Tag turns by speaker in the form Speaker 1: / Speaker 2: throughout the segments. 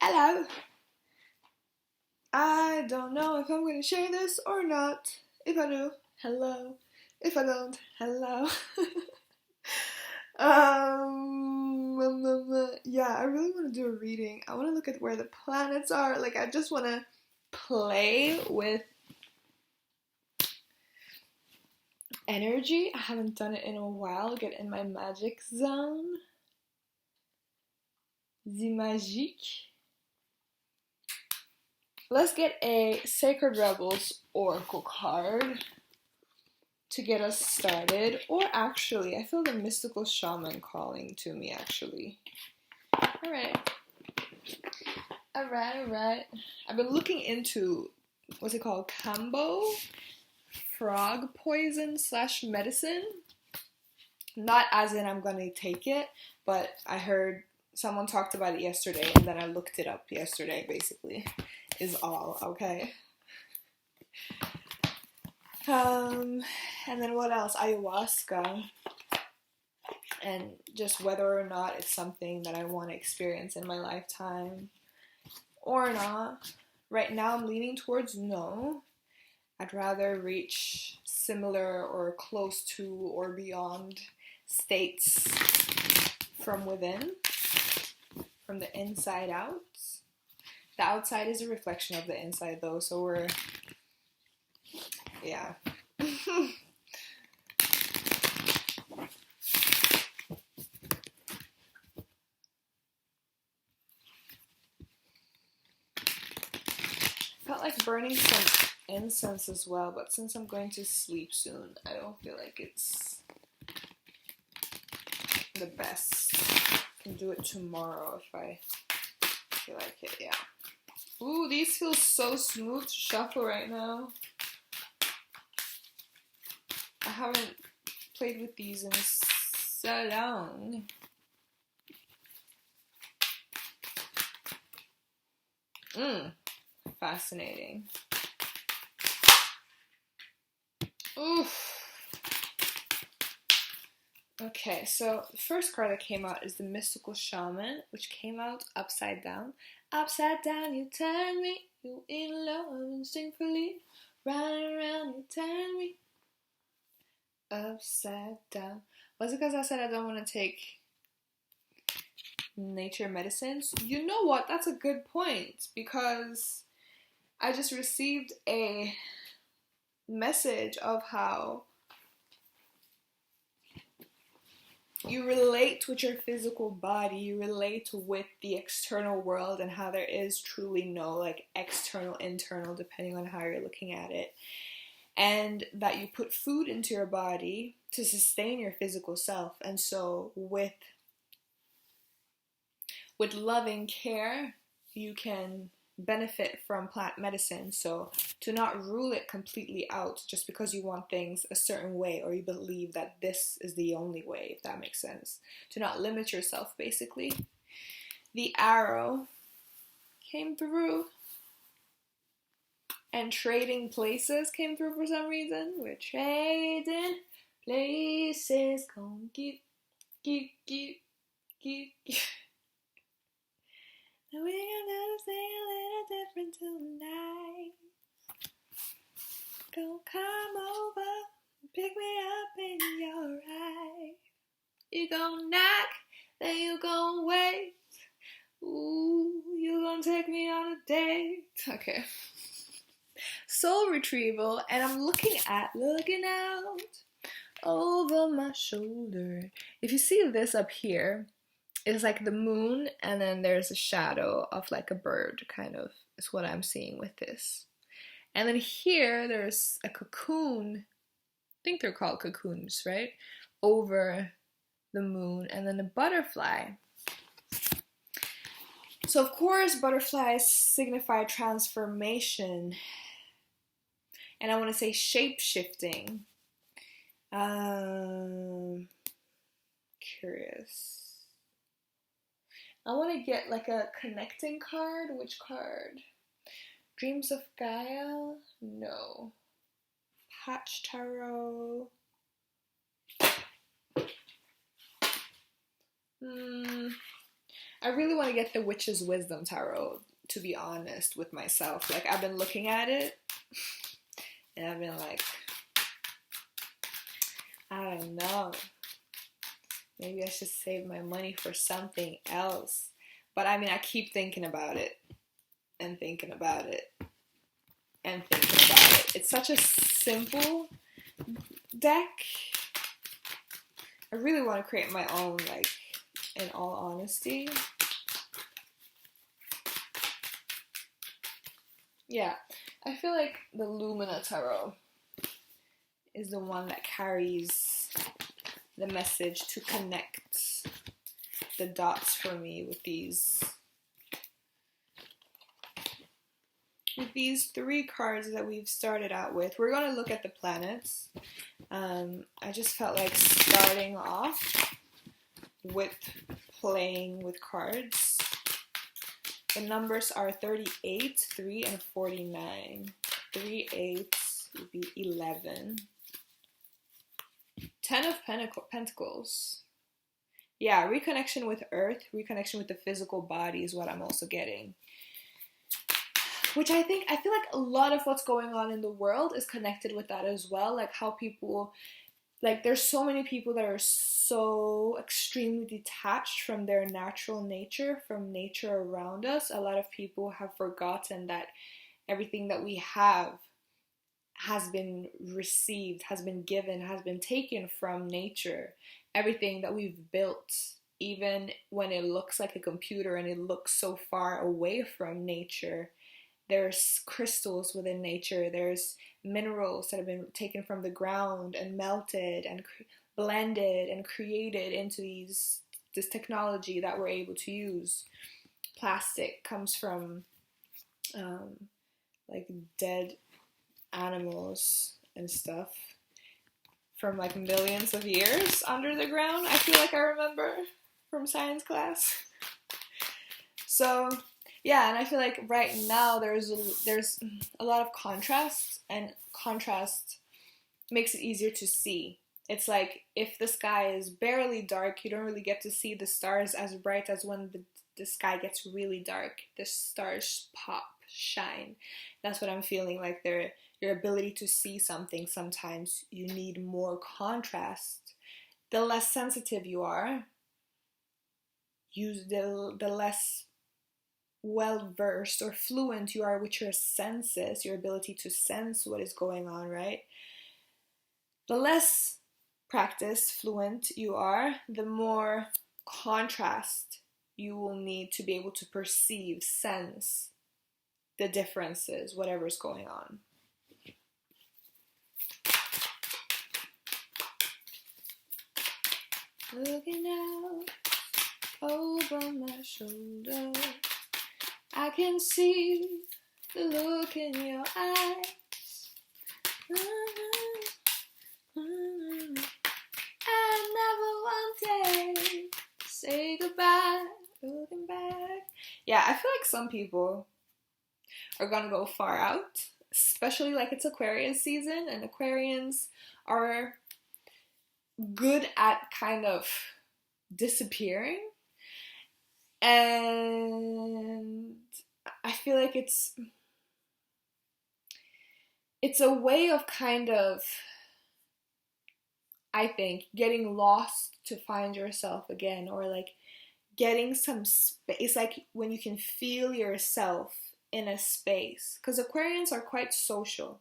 Speaker 1: Hello. I don't know if I'm going to share this or not. If I do, hello. If I don't, hello. Yeah, I really want to do a reading. I want to look at where the planets are. Like, I just want to play with energy. I haven't done it in a while. Get in my magic zone. The magique. Let's get a Sacred Rebels Oracle card to get us started. Or actually, I feel the Mystical Shaman calling to me, actually. Alright. Alright. I've been looking into, what's it called? Kambo? Frog poison / medicine. Not as in I'm gonna take it, but I heard someone talked about it yesterday, and then I looked it up yesterday, basically. Is all, okay? And then what else? Ayahuasca. And just whether or not it's something that I want to experience in my lifetime or not. Right now I'm leaning towards no. I'd rather reach similar or close to or beyond states from within, from the inside out. The outside is a reflection of the inside though, so we're, yeah. Felt like burning some incense as well, but since I'm going to sleep soon, I don't feel like it's the best. I can do it tomorrow if I feel like it, yeah. Ooh, these feel so smooth to shuffle right now. I haven't played with these in so long. Fascinating. Oof. Okay, so the first card that came out is the Mystical Shaman, which came out upside down. Upside down, you turn me, you in love and singfully, round and round, you turn me. Upside down. Was it because I said I don't want to take nature medicines? You know what? That's a good point, because I just received a message of how you relate with your physical body, you relate with the external world, and how there is truly no like external, internal, depending on how you're looking at it. And that you put food into your body to sustain your physical self. And so with loving care, you can benefit from plant medicine. So to not rule it completely out just because you want things a certain way, or you believe that this is the only way, if that makes sense. To not limit yourself, basically. The arrow came through, and trading places came through for some reason. We're trading places, gonna give. Now we're gonna stay a little different tonight. Go come over, pick me up in your ride. You gon' knock, then you gon' wait. Ooh, you gon' take me on a date. Okay. Soul retrieval, and I'm looking out over my shoulder. If you see this up here, it's like the moon, and then there's a shadow of like a bird, kind of, is what I'm seeing with this. And then here, there's a cocoon, I think they're called cocoons, right? Over the moon, and then a butterfly. So of course, butterflies signify transformation. And I want to say shape-shifting. Curious. I want to get like a connecting card. Which card? Dreams of Gaia? No. Patch Tarot. I really want to get the Witch's Wisdom Tarot, to be honest with myself. Like, I've been looking at it, and I've been like, I don't know. Maybe I should save my money for something else. But I mean, I keep thinking about it, and thinking about it, and thinking about it. It's such a simple deck. I really want to create my own, like, in all honesty. Yeah, I feel like the Lumina Tarot is the one that carries the message to connect the dots for me with these three cards that we've started out with. We're going to look at the planets. I just felt like starting off with playing with cards. The numbers are 38, 3, and 49. 3 8s would be 11. 10 of Pentacles. Yeah, reconnection with Earth, reconnection with the physical body is what I'm also getting. Which I feel like a lot of what's going on in the world is connected with that as well. Like how people, like there's so many people that are so extremely detached from their natural nature, from nature around us. A lot of people have forgotten that everything that we have has been received, has been given, has been taken from nature. Everything that we've built, even when it looks like a computer and it looks so far away from nature, there's crystals within nature, there's minerals that have been taken from the ground and melted and blended and created into this technology that we're able to use. Plastic comes from like dead animals and stuff from like millions of years under the ground. I feel like I remember from science class. So yeah, and I feel like right now there's a lot of contrast, and contrast makes it easier to see. It's like if the sky is barely dark, you don't really get to see the stars as bright as when the sky gets really dark. The stars pop, shine. That's what I'm feeling like. Your ability to see something, sometimes you need more contrast. The less sensitive you are, the less well-versed or fluent you are with your senses, your ability to sense what is going on, right? The less practiced, fluent you are, the more contrast you will need to be able to perceive, sense the differences, whatever's going on. Looking out over my shoulder, I can see the look in your eyes. I never wanted to say goodbye, looking back. Yeah, I feel like some people are gonna go far out, especially like it's Aquarius season, and Aquarians are good at kind of disappearing. And I feel like it's a way of kind of, I think, getting lost to find yourself again, or like getting some space, like when you can feel yourself in a space, because Aquarians are quite social,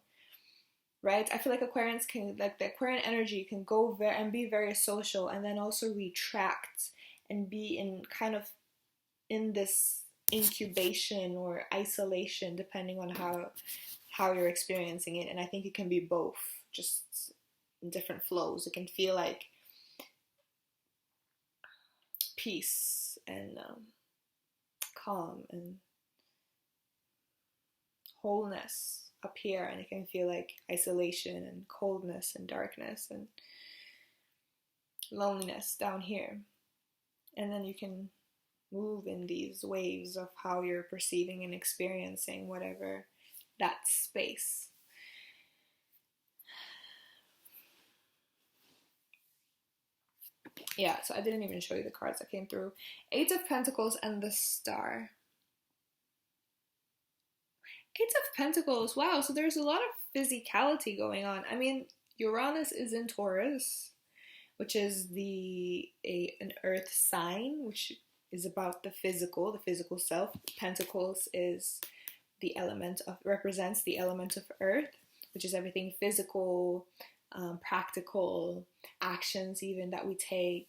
Speaker 1: right? I feel like Aquarians can, like the Aquarian energy can go and be very social, and then also retract and be in kind of in this incubation or isolation, depending on how you're experiencing it. And I think it can be both, just in different flows. It can feel like peace and calm and wholeness up here, and it can feel like isolation and coldness and darkness and loneliness down here. And then you can move in these waves of how you're perceiving and experiencing whatever that space. Yeah, so I didn't even show you the cards that came through. 8 of Pentacles and the Star. 8 of Pentacles. Wow, so there's a lot of physicality going on. I mean, Uranus is in Taurus, which is an earth sign, which is about the physical self. Pentacles is represents the element of earth, which is everything physical, practical, actions even that we take,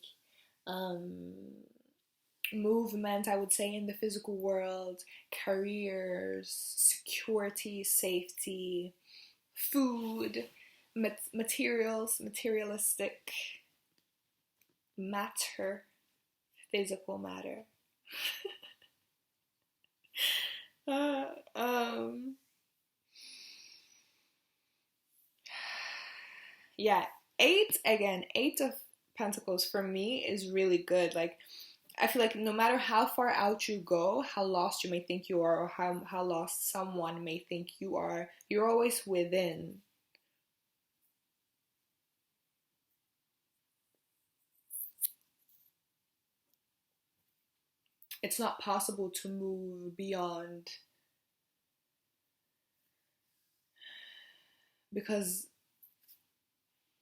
Speaker 1: movement, I would say, in the physical world, careers, security, safety, food, materials, materialistic matter, physical matter. Yeah, 8 of Pentacles for me is really good. Like, I feel like no matter how far out you go, how lost you may think you are, or how lost someone may think you are, you're always within. It's not possible to move beyond, because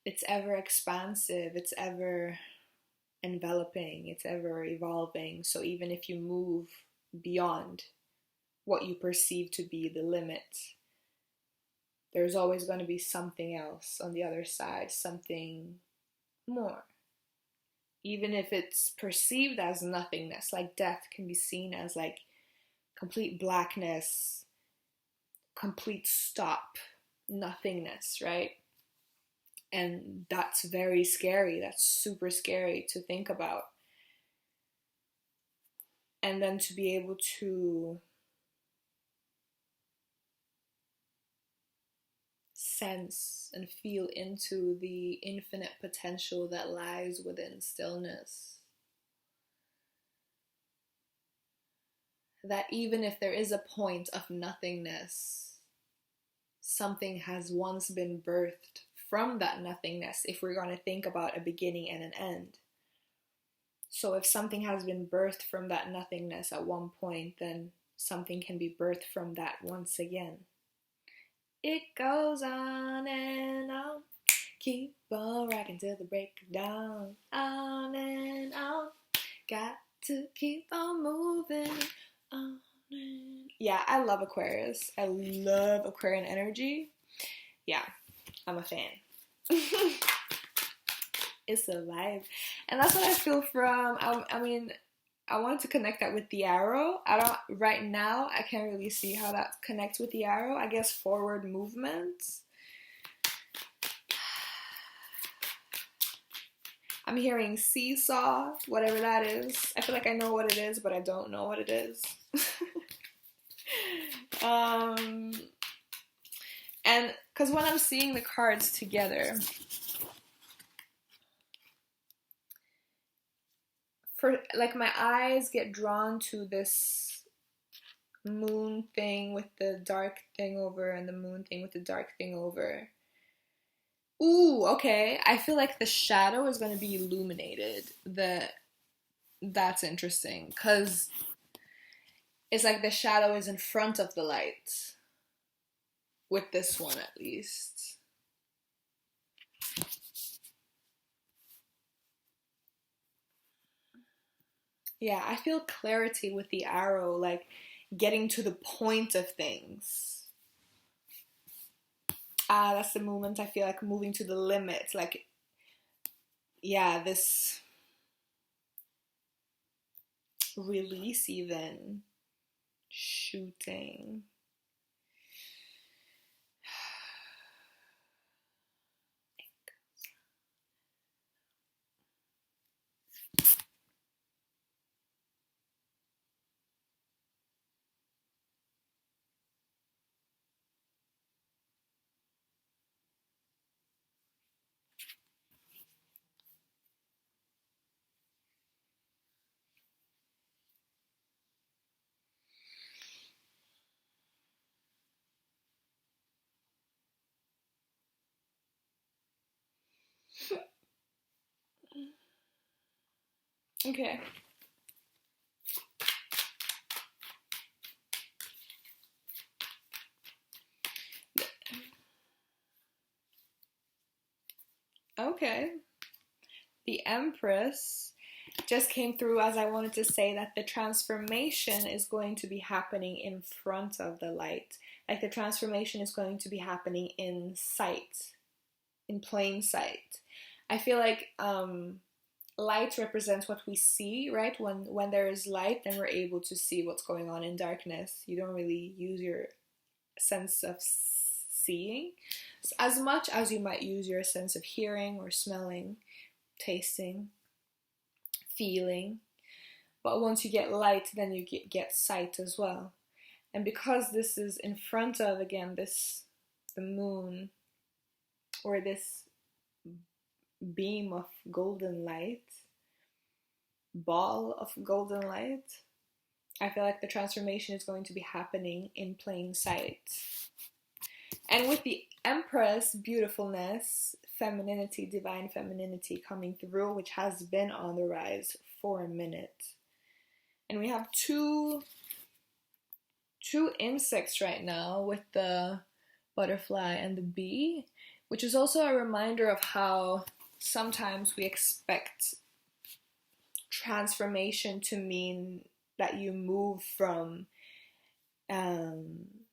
Speaker 1: it's ever expansive, it's ever enveloping, it's ever evolving. So even if you move beyond what you perceive to be the limit, there's always going to be something else on the other side, something more. Even if it's perceived as nothingness, like death can be seen as like complete blackness, complete stop, nothingness, right? And that's very scary. That's super scary to think about. And then to be able to sense and feel into the infinite potential that lies within stillness. That even if there is a point of nothingness, something has once been birthed from that nothingness, if we're going to think about a beginning and an end. So if something has been birthed from that nothingness at one point, then something can be birthed from that once again. It goes on and on, keep on rocking till the break of dawn, on and on, got to keep on moving, on and... Yeah, I love Aquarius. I love Aquarian energy. Yeah, I'm a fan. It's a vibe. And that's what I feel from, I mean, I wanted to connect that with the arrow. Right now, I can't really see how that connects with the arrow. I guess forward movements. I'm hearing seesaw, whatever that is. I feel like I know what it is, but I don't know what it is. And because when I'm seeing the cards together, like my eyes get drawn to this moon thing with the dark thing over and the moon thing with the dark thing over. Ooh, okay. I feel like the shadow is going to be illuminated. That's interesting, because it's like the shadow is in front of the light. With this one, at least. Yeah, I feel clarity with the arrow, like getting to the point of things. That's the moment I feel like moving to the limit. Like, yeah, this release even. Shooting. Okay. Okay. The Empress just came through as I wanted to say that the transformation is going to be happening in front of the light. Like the transformation is going to be happening in sight, in plain sight. I feel like light represents what we see, right? When there is light, then we're able to see what's going on. In darkness, you don't really use your sense of seeing as much as you might use your sense of hearing or smelling, tasting, feeling. But once you get light, then you get sight as well. And because this is in front of, again, the moon, or this beam of golden light, ball of golden light, I feel like the transformation is going to be happening in plain sight. And with the Empress, beautifulness, femininity, divine femininity coming through, which has been on the rise for a minute. And we have two insects right now, with the butterfly and the bee, which is also a reminder of how sometimes we expect transformation to mean that you move from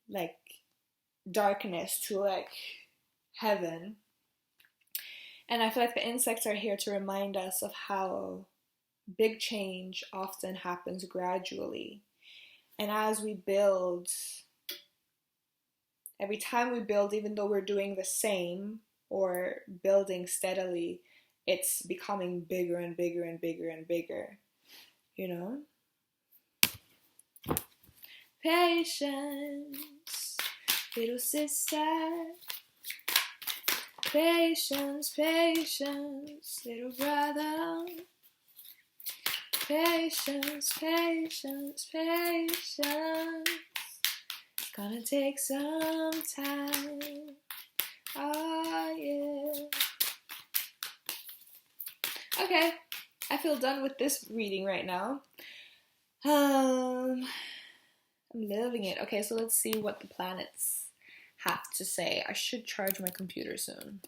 Speaker 1: like darkness to like heaven. And I feel like the insects are here to remind us of how big change often happens gradually. And as we build, every time we build, even though we're doing the same or building steadily, it's becoming bigger and bigger and bigger and bigger, you know? Patience, little sister. Patience, patience, little brother. Patience, patience, patience. It's gonna take some time. Oh, yeah. Okay, I feel done with this reading right now. I'm loving it. Okay, so let's see what the planets have to say. I should charge my computer soon.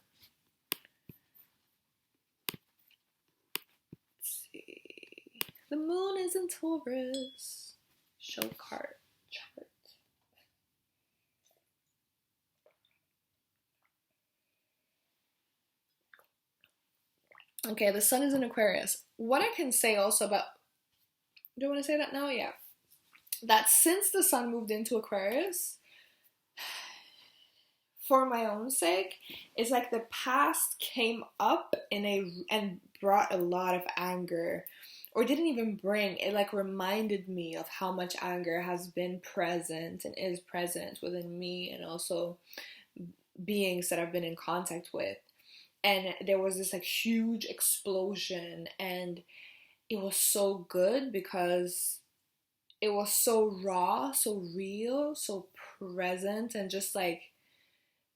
Speaker 1: Let's see. The moon is in Taurus. Show card chart. Okay, the sun is in Aquarius. What I can say also about... Do you want to say that now? Yeah. That since the sun moved into Aquarius, for my own sake, it's like the past came up and brought a lot of anger, or didn't even bring it, like reminded me of how much anger has been present and is present within me, and also beings that I've been in contact with. And there was this like huge explosion, and it was so good because it was so raw, so real, so present, and just like,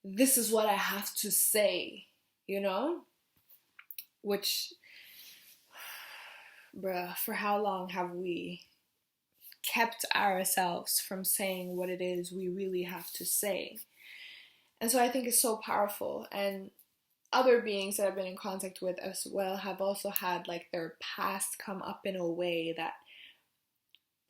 Speaker 1: this is what I have to say, you know? Which, bruh, for how long have we kept ourselves from saying what it is we really have to say? And so I think it's so powerful. And other beings that I've been in contact with as well have also had like their past come up in a way that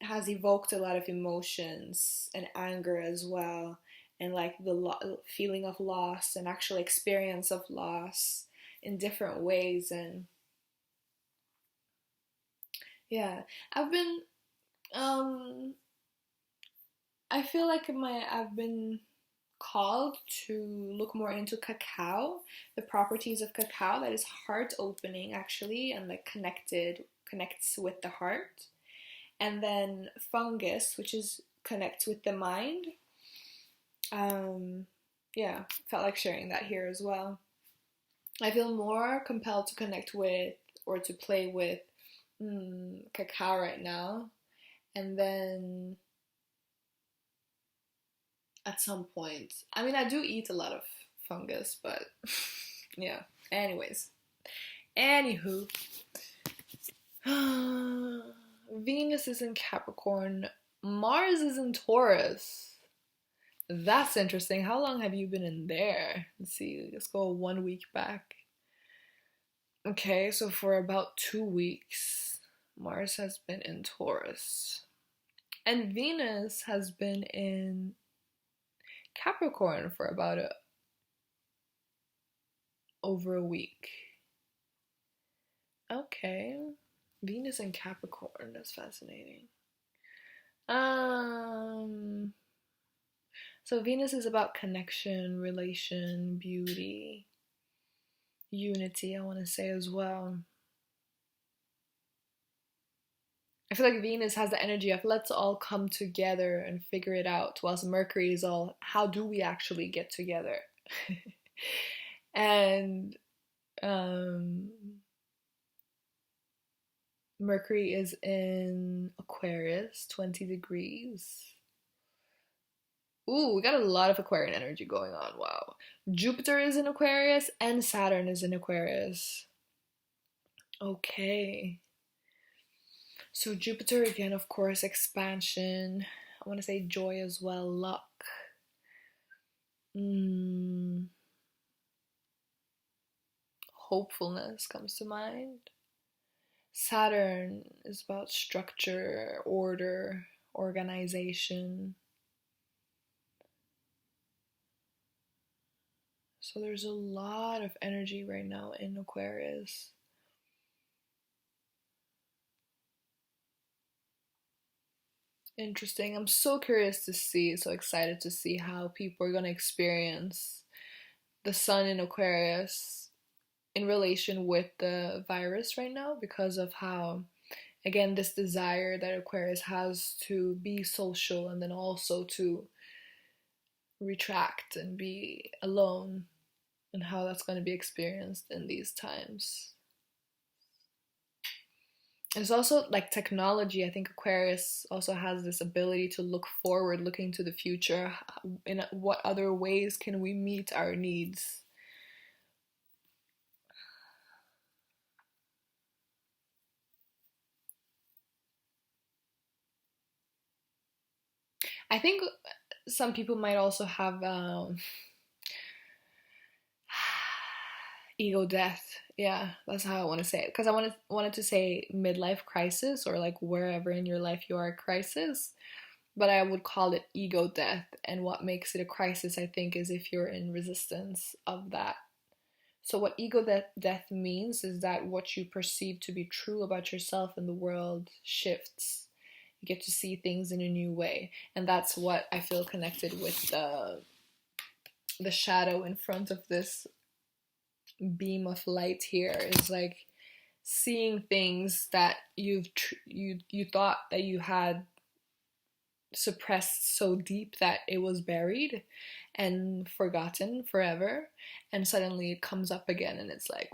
Speaker 1: has evoked a lot of emotions and anger as well, and like the feeling of loss and actual experience of loss in different ways. And yeah, I've been I feel like I've been called to look more into cacao, the properties of cacao, that is heart opening actually, and like connects with the heart. And then fungus, which connects with the mind. Yeah, felt like sharing that here as well. I feel more compelled to connect with or to play with cacao right now. And then at some point, I mean, I do eat a lot of fungus, but yeah. Anywho, Venus is in Capricorn. Mars is in Taurus. That's interesting. How long have you been in there? Let's see. Let's go 1 week back. Okay, so for about 2 weeks, Mars has been in Taurus. And Venus has been in Capricorn for about over a week. Okay. Venus in Capricorn, that's fascinating. So Venus is about connection, relation, beauty, unity, I want to say as well. I feel like Venus has the energy of let's all come together and figure it out, whilst Mercury is all how do we actually get together? And Mercury is in Aquarius, 20 degrees. Ooh, we got a lot of Aquarian energy going on. Wow. Jupiter is in Aquarius and Saturn is in Aquarius. Okay. So Jupiter again, of course, expansion. I want to say joy as well, luck. Hopefulness comes to mind. Saturn is about structure, order, organization. So there's a lot of energy right now in Aquarius. Interesting. I'm so curious to see, so excited to see how people are going to experience the sun in Aquarius in relation with the virus right now, because of how, again, this desire that Aquarius has to be social and then also to retract and be alone, and how that's going to be experienced in these times. It's also like technology. I think Aquarius also has this ability to look forward, looking to the future. In what other ways can we meet our needs? I think some people might also have ego death. Yeah, that's how I want to say it. Because I wanted to say midlife crisis, or like wherever in your life you are a crisis. But I would call it ego death. And what makes it a crisis, I think, is if you're in resistance of that. So what ego death means is that what you perceive to be true about yourself and the world shifts. You get to see things in a new way. And that's what I feel connected with the shadow in front of this beam of light here, is like seeing things that you thought that you had suppressed so deep that it was buried and forgotten forever, and suddenly it comes up again, and it's like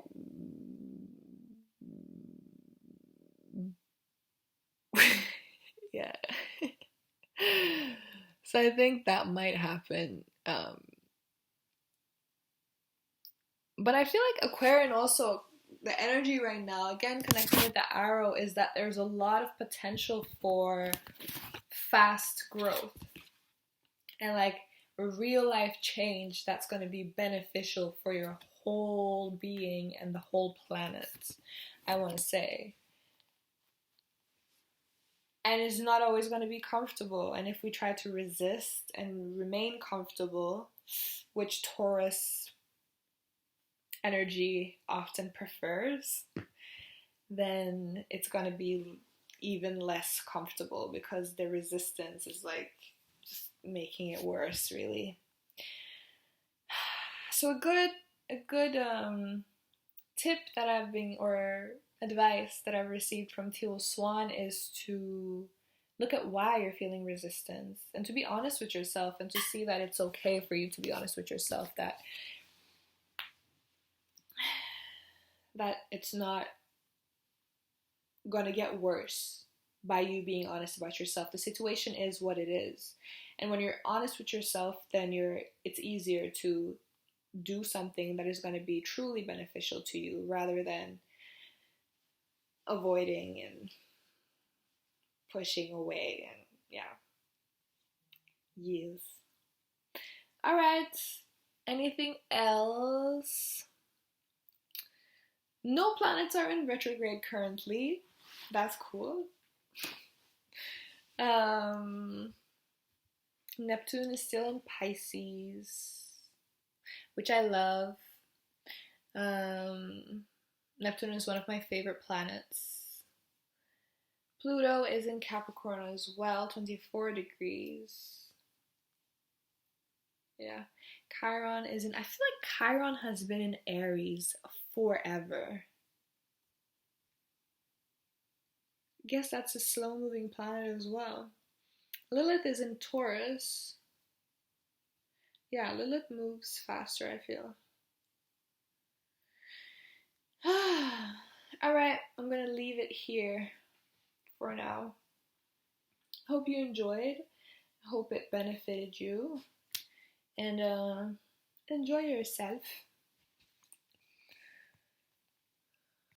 Speaker 1: yeah. So I think that might happen. But I feel like Aquarian also, the energy right now, again connecting with the arrow, is that there's a lot of potential for fast growth and like a real life change that's going to be beneficial for your whole being and the whole planet, I want to say. And it's not always going to be comfortable. And if we try to resist and remain comfortable, which Taurus energy often prefers, then it's going to be even less comfortable, because the resistance is like just making it worse, really. So a good tip that I've been, or advice that I've received from Teal Swan, is to look at why you're feeling resistance, and to be honest with yourself, and to see that it's okay for you to be honest with yourself, that it's not gonna get worse by you being honest about yourself. The situation is what it is, and when you're honest with yourself, then it's easier to do something that is going to be truly beneficial to you, rather than avoiding and pushing away, and yeah. Yes. All right. Anything else? No planets are in retrograde currently. That's cool. Neptune is still in Pisces, which I love. Neptune is one of my favorite planets. Pluto is in Capricorn as well, 24 degrees. Yeah. Chiron is in, I feel like Chiron has been in Aries forever. I guess that's a slow moving planet as well. Lilith is in Taurus. Yeah, Lilith moves faster, I feel. Alright, I'm gonna leave it here for now. Hope you enjoyed. Hope it benefited you. And enjoy yourself.